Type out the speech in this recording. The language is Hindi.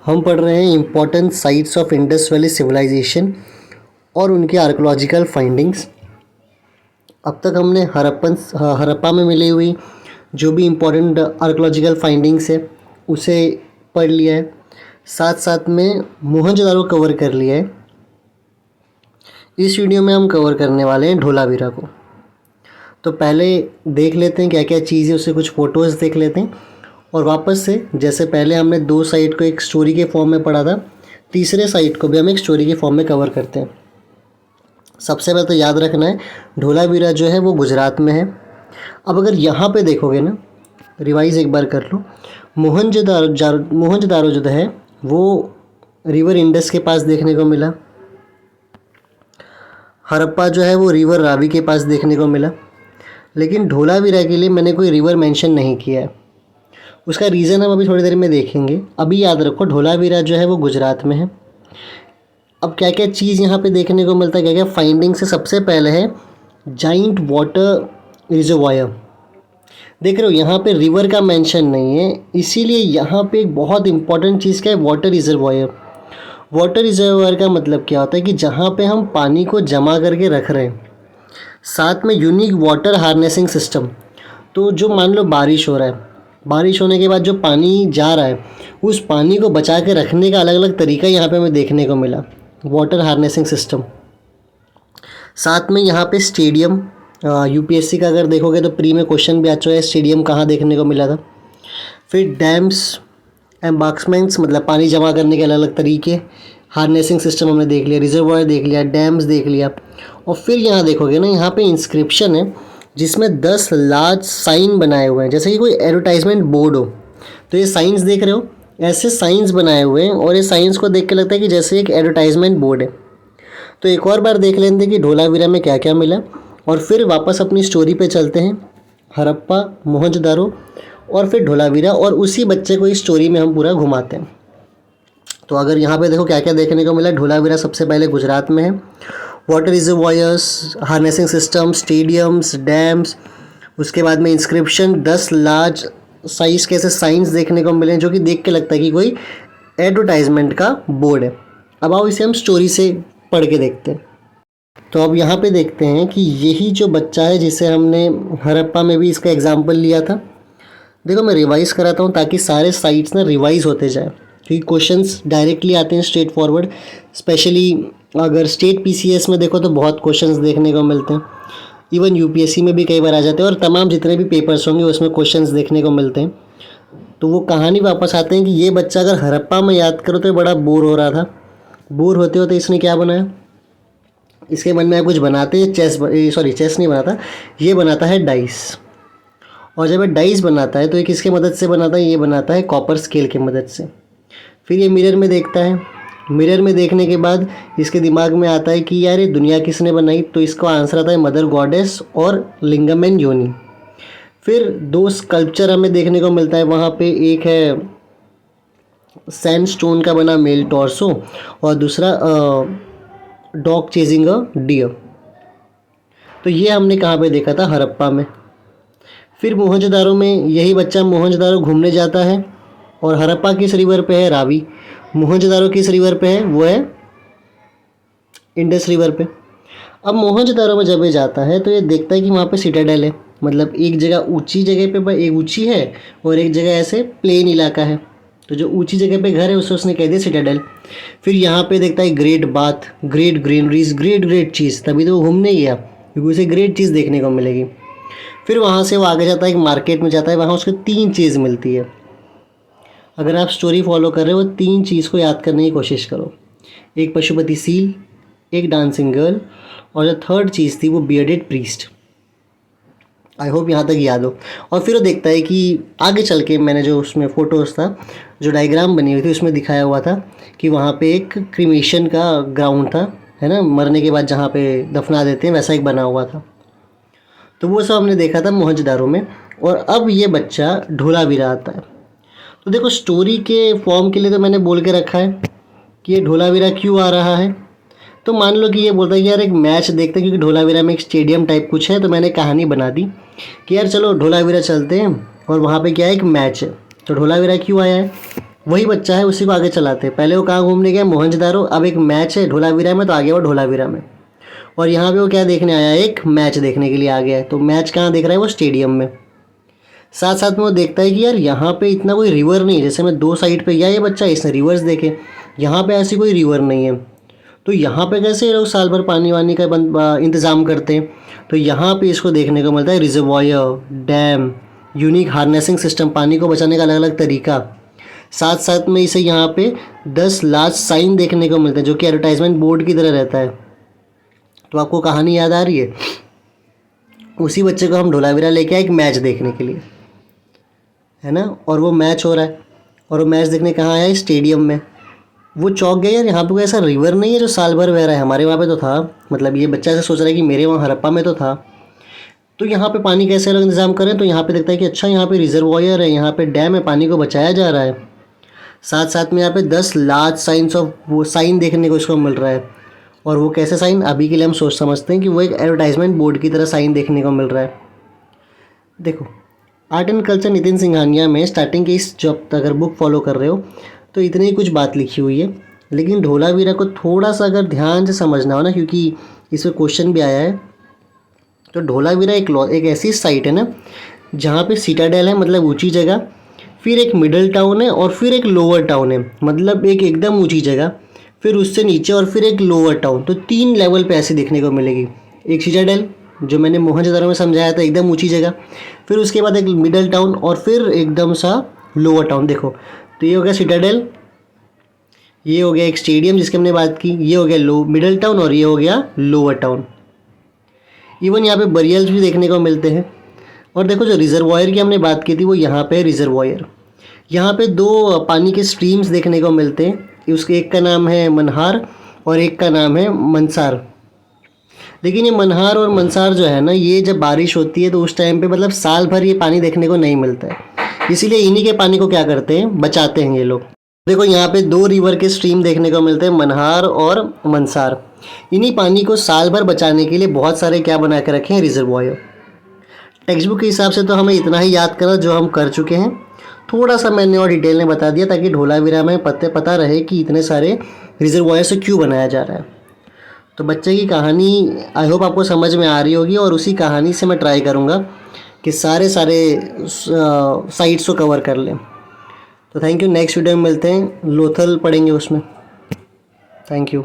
हम पढ़ रहे हैं important sites of Indus valley civilisation और उनके आर्कोलॉजिकल फाइंडिंग्स। अब तक हमने हड़प्पा में मिली हुई जो भी इम्पोर्टेंट आर्कोलॉजिकल फाइंडिंग्स है उसे पढ़ लिया है, साथ साथ में मोहनजोदारो कवर कर लिया है। इस वीडियो में हम कवर करने वाले हैं धोलावीरा को। तो पहले देख लेते हैं क्या क्या चीज़ है, उससे कुछ फ़ोटोज़ देख लेते हैं और वापस से जैसे पहले हमने 2 साइट को एक स्टोरी के फॉर्म में पढ़ा था, तीसरे साइट को भी हम एक स्टोरी के फॉर्म में कवर करते हैं। सबसे पहले तो याद रखना है धोलावीरा जो है वो गुजरात में है। अब अगर यहाँ पे देखोगे ना, रिवाइज़ एक बार कर लो, मोहनजोदारो जो है वो रिवर इंडस के पास देखने को मिला। हड़प्पा जो है वो रिवर रावी के पास देखने को मिला, लेकिन धोलावीरा के लिए मैंने कोई रिवर मेंशन नहीं किया है। उसका रीज़न हम अभी थोड़ी देर में देखेंगे। अभी याद रखो धोलावीरा जो है वो गुजरात में है। अब क्या क्या चीज़ यहाँ पे देखने को मिलता है, क्या क्या फाइंडिंग से, सबसे पहले है जाइंट वाटर रिजर्वायर। देख रहे हो यहाँ पे रिवर का मेंशन नहीं है, इसीलिए यहाँ पे एक बहुत इंपॉर्टेंट चीज़ क्या है, वाटर रिजर्वायर। वाटर रिजर्वायर का मतलब क्या होता है कि जहाँ पे हम पानी को जमा करके रख रहे हैं, साथ में यूनिक वाटर हार्नेसिंग सिस्टम। तो जो मान लो बारिश हो रहा है, बारिश होने के बाद जो पानी जा रहा है उस पानी को बचा के रखने का अलग अलग तरीका यहाँ पे हमें देखने को मिला, वाटर हार्नेसिंग सिस्टम। साथ में यहाँ पे स्टेडियम, यूपीएससी का अगर देखोगे तो प्री में क्वेश्चन भी आ चुका है, स्टेडियम कहाँ देखने को मिला था। फिर डैम्स, एम्बार्क्समेंट्स मतलब पानी जमा करने के अलग अलग तरीके, हार्नेसिंग सिस्टम हमने देख लिया, रिजर्वायर देख लिया, डैम्स देख लिया। और फिर यहाँ देखोगे ना, यहाँ पे इंस्क्रिप्शन है जिसमें 10 लार्ज साइन बनाए हुए हैं, जैसे कि कोई एडवर्टाइजमेंट बोर्ड हो। तो ये साइंस देख रहे हो, ऐसे साइंस बनाए हुए हैं और ये साइंस को देख के लगता है कि जैसे एक एडवर्टाइजमेंट बोर्ड है। तो एक और बार देख लेते हैं कि धोलावीरा में क्या क्या मिला और फिर वापस अपनी स्टोरी पे चलते हैं। हड़प्पा, मोहनजोदारो और फिर धोलावीरा, और उसी बच्चे को इस स्टोरी में हम पूरा घुमाते हैं। तो अगर यहाँ पे देखो क्या क्या देखने को मिला, धोलावीरा सबसे पहले गुजरात में है। Water reservoirs, harnessing system, stadiums, dams, उसके बाद में इंस्क्रिप्शन, 10 लार्ज साइज के ऐसे साइंस देखने को मिले जो कि देख के लगता है कि कोई एडवर्टाइजमेंट का बोर्ड है। अब आओ इसे हम स्टोरी से पढ़ के देखते हैं। तो अब यहाँ पे देखते हैं कि यही जो बच्चा है जिसे हमने हड़प्पा में भी इसका एग्जाम्पल लिया था। देखो मैं रिवाइज़ कराता हूँ ताकि सारे साइट्स ना रिवाइज़ होते जाए, क्योंकि क्वेश्चंस डायरेक्टली आते हैं स्ट्रेट फॉरवर्ड। स्पेशली अगर स्टेट पीसीएस में देखो तो बहुत क्वेश्चंस देखने को मिलते हैं, इवन यूपीएससी में भी कई बार आ जाते हैं, और तमाम जितने भी पेपर्स होंगे उसमें क्वेश्चंस देखने को मिलते हैं। तो वो कहानी वापस आते हैं कि ये बच्चा अगर हड़प्पा में याद करो तो बड़ा बोर हो रहा था। बोर होते होते इसने क्या बनाया, इसके मन में आप कुछ बनाते हैं, चेस नहीं बनाता, ये बनाता है डाइस। और जब ये डाइस बनाता है तो ये किसके मदद से बनाता है, ये बनाता है कॉपर स्केल की मदद से। फिर ये मिरर में देखता है, मिरर में देखने के बाद इसके दिमाग में आता है कि यार ये दुनिया किसने बनाई, तो इसका आंसर आता है मदर गॉडेस और लिंगम एंड योनि। फिर 2 स्कल्पचर हमें देखने को मिलता है, वहाँ पे एक है सैंडस्टोन का बना मेल टॉर्सो और दूसरा डॉग चेजिंग अ डियर। तो ये हमने कहाँ पे देखा था, हड़प्पा में। फिर मोहनजोदारो में यही बच्चा मोहनजोदारो घूमने जाता है, और हड़प्पा किस रिवर पे है, रावी। मोहनजोदारो किस रिवर पे है, वो है इंडस रिवर पे। अब मोहनजोदारो में जब ये जाता है तो ये देखता है कि वहाँ पे सिटाडेल है, मतलब एक जगह ऊंची जगह पे एक ऊंची है और एक जगह ऐसे प्लेन इलाका है। तो जो ऊंची जगह पे घर है उसे उसने कह दिया सिटाडेल। फिर यहाँ पे देखता है great bath, great greeneries, great चीज़, तभी तो वो घूमने गया क्योंकि उसे ग्रेट चीज़ देखने को मिलेगी। फिर वहाँ से वो आगे जाता है, एक मार्केट में जाता है, वहाँ उसको 3 चीज़ मिलती है। अगर आप स्टोरी फॉलो कर रहे हो 3 चीज़ को याद करने की कोशिश करो, एक पशुपति सील, एक डांसिंग गर्ल, और जो 3rd चीज़ थी वो बियर्डेड प्रीस्ट। आई होप यहाँ तक याद हो। और फिर वो देखता है कि आगे चल के मैंने जो उसमें फ़ोटोज़ था, जो डायग्राम बनी हुई थी उसमें दिखाया हुआ था कि वहाँ पे एक क्रीमेशन का ग्राउंड था, है ना, मरने के बाद जहाँ पे दफना देते हैं वैसा एक बना हुआ था। तो वो सब हमने देखा था मोहनजोदारो में। और अब ये बच्चा धोलावीरा आता है। तो देखो स्टोरी के फॉर्म के लिए तो मैंने बोल के रखा है कि ये धोलावीरा क्यों आ रहा है। तो मान लो कि ये बोलता है कि यार एक मैच देखते हैं, क्योंकि धोलावीरा में एक स्टेडियम टाइप कुछ है, तो मैंने कहानी बना दी कि यार चलो धोलावीरा चलते हैं और वहाँ पे क्या है, एक मैच है। तो धोलावीरा क्यों आया है, वही बच्चा है, उसी को आगे चलाते हैं। पहले वो कहाँ घूमने गया, मोहनजोदारो, अब एक मैच है धोलावीरा में तो आ गया वो धोलावीरा में। और यहाँ पे वो क्या देखने आया, एक मैच देखने के लिए आ गया है। तो मैच कहाँ देख रहा है, वो स्टेडियम में। साथ साथ में वो देखता है कि यार यहाँ पे इतना कोई रिवर नहीं है, जैसे मैं 2 साइड पे गया ये बच्चा इसने रिवर्स देखे, यहाँ पे ऐसी कोई रिवर नहीं है। तो यहाँ पे कैसे ये लोग साल भर पानी वानी का इंतज़ाम करते हैं। तो यहाँ पे इसको देखने को मिलता है reservoir, dam, unique harnessing system, पानी को बचाने का अलग अलग तरीका। साथ साथ में इसे यहाँ पे 10 लार्ज साइन देखने को मिलते हैं जो कि एडवर्टाइजमेंट बोर्ड की तरह रहता है। तो आपको कहानी याद आ रही है। उसी बच्चे को हम धोलावीरा लेके आए एक मैच देखने के लिए, है ना। और वो मैच हो रहा है, और वो मैच देखने कहाँ आया, स्टेडियम में। वो चौंक गया, यार यहाँ पे कोई ऐसा रिवर नहीं है जो साल भर बह रहा है, हमारे वहाँ पे तो था। मतलब ये बच्चा ऐसा सोच रहा है कि मेरे वहाँ हड़प्पा में तो था। तो यहाँ पे पानी कैसे लोग इंतज़ाम करें, तो यहाँ पे देखता है कि अच्छा यहाँ पे रिजर्वॉयर है, यहाँ पे डैम है, पानी को बचाया जा रहा है। साथ साथ में यहाँ पे 10 लार्ज साइंस ऑफ वो साइन देखने को इसको मिल रहा है। और वो कैसे साइन, अभी के लिए हम सोच समझते हैं कि वो एक एडवर्टाइजमेंट बोर्ड की तरह साइन देखने को मिल रहा है। देखो, art and culture Nitin Singhania में स्टार्टिंग के इस, जब अगर बुक फॉलो कर रहे हो तो इतनी ही कुछ बात लिखी हुई है। लेकिन धोलावीरा को थोड़ा सा अगर ध्यान से समझना हो ना, क्योंकि इसमें क्वेश्चन भी आया है। तो धोलावीरा एक ऐसी साइट है ना जहाँ पे सिटाडेल है, मतलब ऊंची जगह, फिर एक मिडल टाउन है और फिर एक लोअर टाउन है, मतलब एक एकदम ऊंची जगह, फिर उससे नीचे, और फिर एक लोअर टाउन। तो 3 लेवल पे ऐसे देखने को मिलेगी। एक सिटाडेल जो मैंने मोहनजोदारो में समझाया था, एकदम ऊंची जगह, फिर उसके बाद एक मिडल टाउन और फिर एकदम सा लोअर टाउन। देखो, तो ये हो गया सिटाडेल, ये हो गया एक स्टेडियम जिसकी हमने बात की, ये हो गया मिडल टाउन और ये हो गया लोअर टाउन। इवन यहाँ पे बरियल्स भी देखने को मिलते हैं। और देखो, जो रिजर्वॉयर की हमने बात की थी वो यहाँ पे रिजर्वॉयर, यहाँ पे 2 पानी के स्ट्रीम्स देखने को मिलते हैं। उसके एक का नाम है मनहार और एक का नाम है मनसार। लेकिन ये मनहार और मनसार जो है ना, ये जब बारिश होती है तो उस टाइम पे मतलब साल भर ये पानी देखने को नहीं मिलता है। इसीलिए इन्हीं के पानी को क्या करते हैं, बचाते हैं ये लोग। देखो, यहाँ पे 2 रिवर के स्ट्रीम देखने को मिलते हैं, मनहार और मनसार। इन्हीं पानी को साल भर बचाने के लिए बहुत सारे क्या बना के रखे हैं, रिजर्वॉयर। टेक्स्ट बुक के हिसाब से तो हमें इतना ही याद करा जो हम कर चुके हैं। थोड़ा सा मैंने और डिटेल में बता दिया ताकि धोलावीरा में पता रहे कि इतने सारे रिजर्वॉयर से क्यों बनाया जा रहा है। तो बच्चे की कहानी आई होप आपको समझ में आ रही होगी, और उसी कहानी से मैं ट्राई करूँगा कि सारे साइट्स को कवर कर लें। तो थैंक यू। नेक्स्ट वीडियो में मिलते हैं, लोथल पढ़ेंगे उसमें। Thank you.